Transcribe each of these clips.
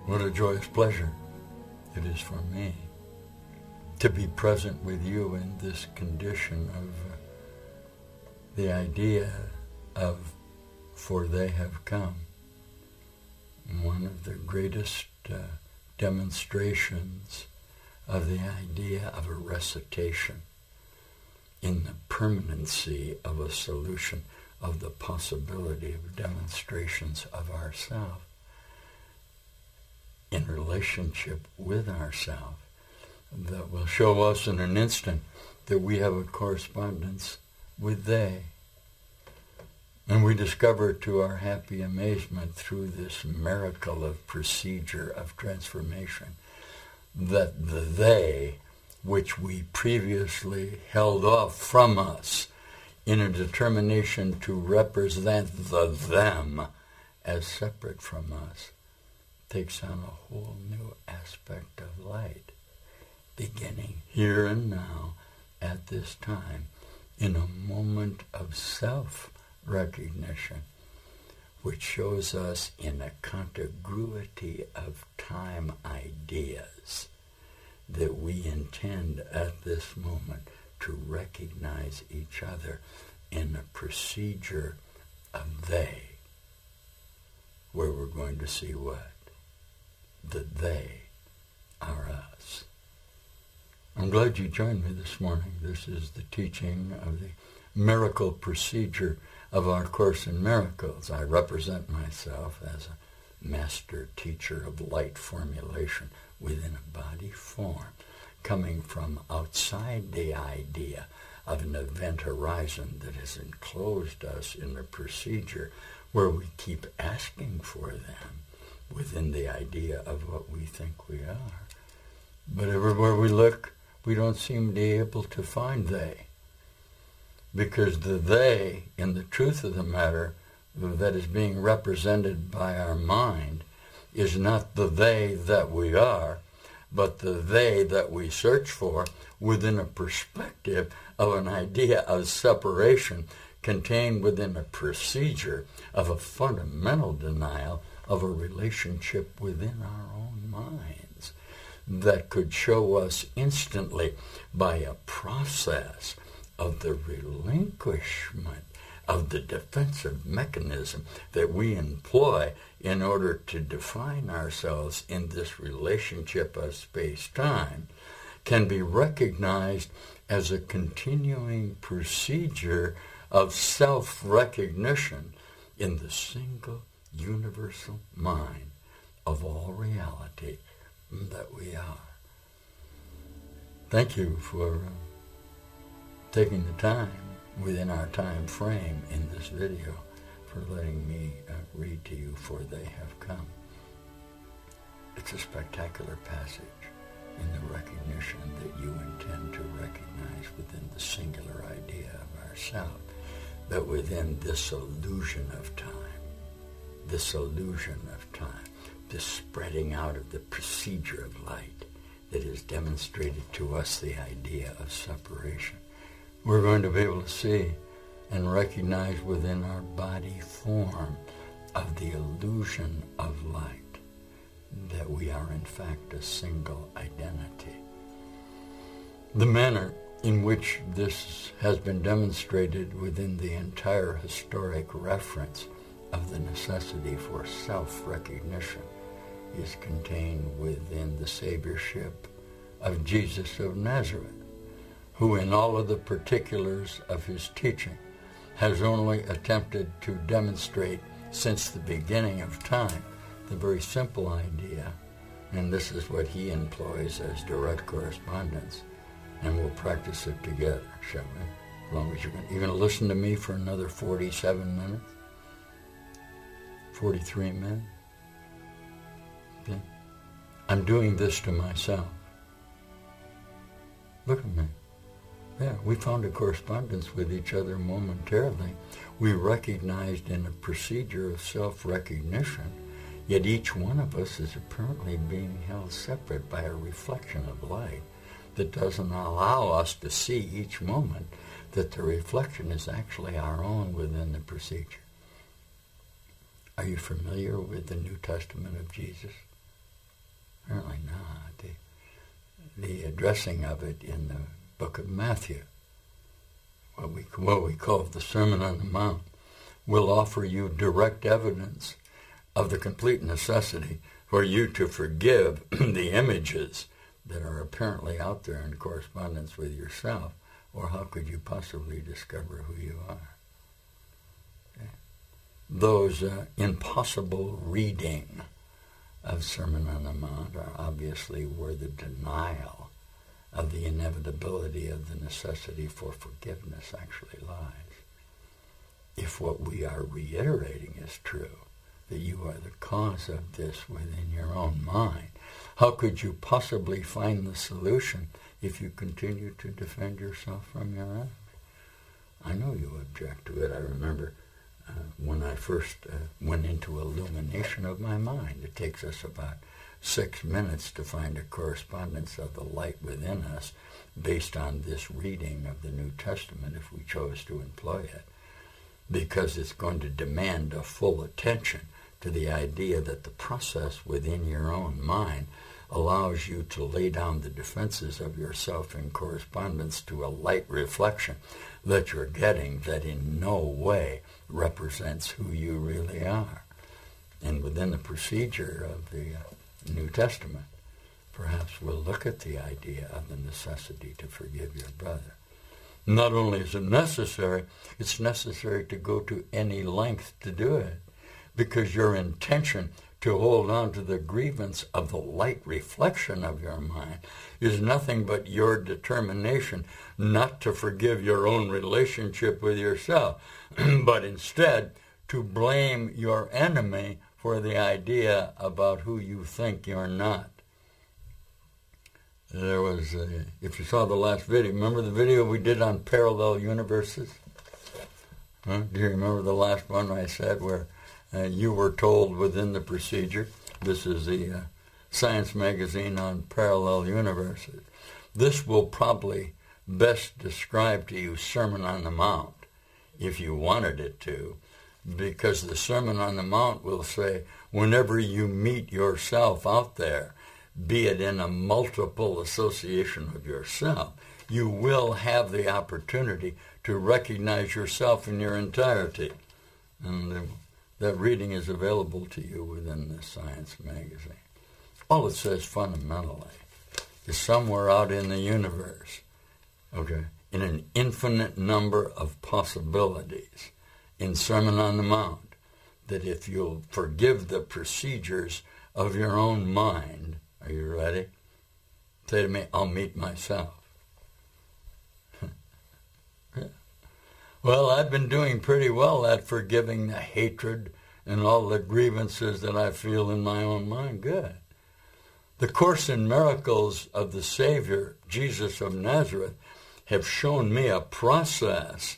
What a joyous pleasure it is for me to be present with you in this condition of the idea of "for they have come." One of the greatest demonstrations of the idea of a recitation in the permanency of a solution, of the possibility of demonstrations of ourself in relationship with ourself, that will show us in an instant that we have a correspondence with they. And we discover to our happy amazement through this miracle of procedure of transformation that the they, which we previously held off from us in a determination to represent the them as separate from us, takes on a whole new aspect of light, beginning here and now at this time in a moment of self-recognition, which shows us in a contiguity of time ideas that we intend at this moment to recognize each other in a procedure of they, where we're going to see what? That they are us. I'm glad you joined me this morning. This is the teaching of the miracle procedure of our Course in Miracles. I represent myself as a master teacher of light formulation within a body form, coming from outside the idea of an event horizon that has enclosed us in a procedure where we keep asking for them within the idea of what we think we are. But everywhere we look, we don't seem to be able to find they. Because the they, in the truth of the matter, that is being represented by our mind, is not the they that we are, but the they that we search for within a perspective of an idea of separation contained within a procedure of a fundamental denial of a relationship within our own minds that could show us instantly by a process of the relinquishment of the defensive mechanism that we employ in order to define ourselves in this relationship of space-time, can be recognized as a continuing procedure of self-recognition in the single universal mind of all reality that we are. Thank you for taking the time within our time frame in this video for letting me read to you "For they have come." It's a spectacular passage in the recognition that you intend to recognize within the singular idea of ourself, that within this illusion of time, this spreading out of the procedure of light that has demonstrated to us the idea of separation, we're going to be able to see and recognize within our body form of the illusion of light that we are in fact a single identity. The manner in which this has been demonstrated within the entire historic reference of the necessity for self-recognition is contained within the Saviorship of Jesus of Nazareth, who in all of the particulars of his teaching has only attempted to demonstrate since the beginning of time the very simple idea, and this is what he employs as direct correspondence, and we'll practice it together, shall we? As long as you're going to listen to me for another 47 minutes, 43 minutes. Okay? I'm doing this to myself. Look at me. Yeah, we found a correspondence with each other momentarily. We recognized in a procedure of self-recognition, yet each one of us is apparently being held separate by a reflection of light that doesn't allow us to see each moment that the reflection is actually our own within the procedure. Are you familiar with the New Testament of Jesus? Apparently not. The addressing of it in the book of Matthew, what we call the Sermon on the Mount, will offer you direct evidence of the complete necessity for you to forgive the images that are apparently out there in correspondence with yourself, or how could you possibly discover who you are? Okay. Those impossible reading of Sermon on the Mount are obviously where the denial of the inevitability of the necessity for forgiveness actually lies. If what we are reiterating is true, that you are the cause of this within your own mind, how could you possibly find the solution if you continue to defend yourself from your enemy? I know you object to it. I remember when I first went into illumination of my mind. It takes us about 6 minutes to find a correspondence of the light within us based on this reading of the New Testament, if we chose to employ it, because it's going to demand a full attention to the idea that the process within your own mind allows you to lay down the defenses of yourself in correspondence to a light reflection that you're getting that in no way represents who you really are. And within the procedure of the New Testament, perhaps we'll look at the idea of the necessity to forgive your brother. Not only is it necessary, it's necessary to go to any length to do it, because your intention to hold on to the grievance of the light reflection of your mind is nothing but your determination not to forgive your own relationship with yourself, but instead to blame your enemy for the idea about who you think you're not. There was, if you saw the last video, remember the video we did on parallel universes? Do you remember the last one I said where you were told within the procedure, this is the Science magazine on parallel universes, this will probably best describe to you Sermon on the Mount, if you wanted it to, because the Sermon on the Mount will say, whenever you meet yourself out there, be it in a multiple association of yourself, you will have the opportunity to recognize yourself in your entirety. And that reading is available to you within the Science magazine. All it says fundamentally is somewhere out in the universe, okay, in an infinite number of possibilities, in Sermon on the Mount, that if you'll forgive the procedures of your own mind, are you ready? Say to me, I'll meet myself. Well, I've been doing pretty well at forgiving the hatred and all the grievances that I feel in my own mind. Good. The Course in Miracles of the Savior, Jesus of Nazareth, have shown me a process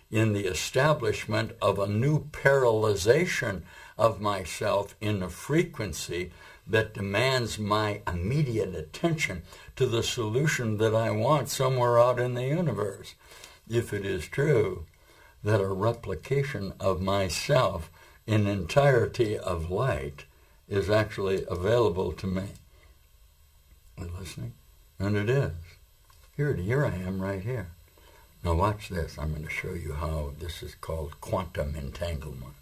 in the establishment of a new parallelization of myself in a frequency that demands my immediate attention to the solution that I want somewhere out in the universe. If it is true that a replication of myself in entirety of light is actually available to me. Are you listening? And it is. Here I am right here. Now watch this. I'm going to show you how this is called quantum entanglement.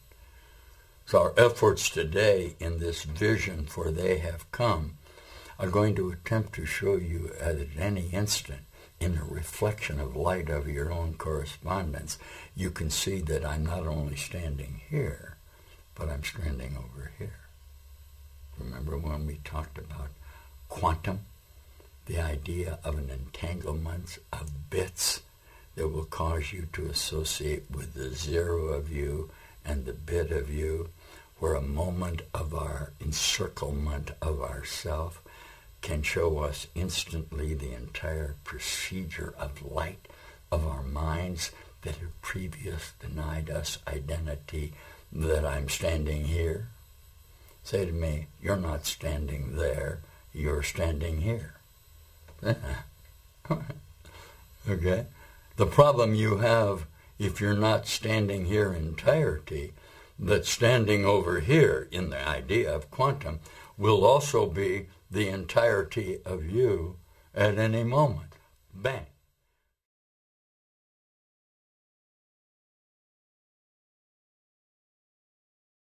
So our efforts today in this vision, for they have come, are going to attempt to show you at any instant, in the reflection of light of your own correspondence, you can see that I'm not only standing here, but I'm standing over here. Remember when we talked about quantum, the idea of an entanglement of bits that will cause you to associate with the zero of you and the bit of you, where a moment of our encirclement of ourself can show us instantly the entire procedure of light of our minds that had previously denied us identity, that I'm standing here. Say to me, you're not standing there, you're standing here. Okay? The problem you have if you're not standing here in entirety, that standing over here in the idea of quantum will also be the entirety of you at any moment. Bang.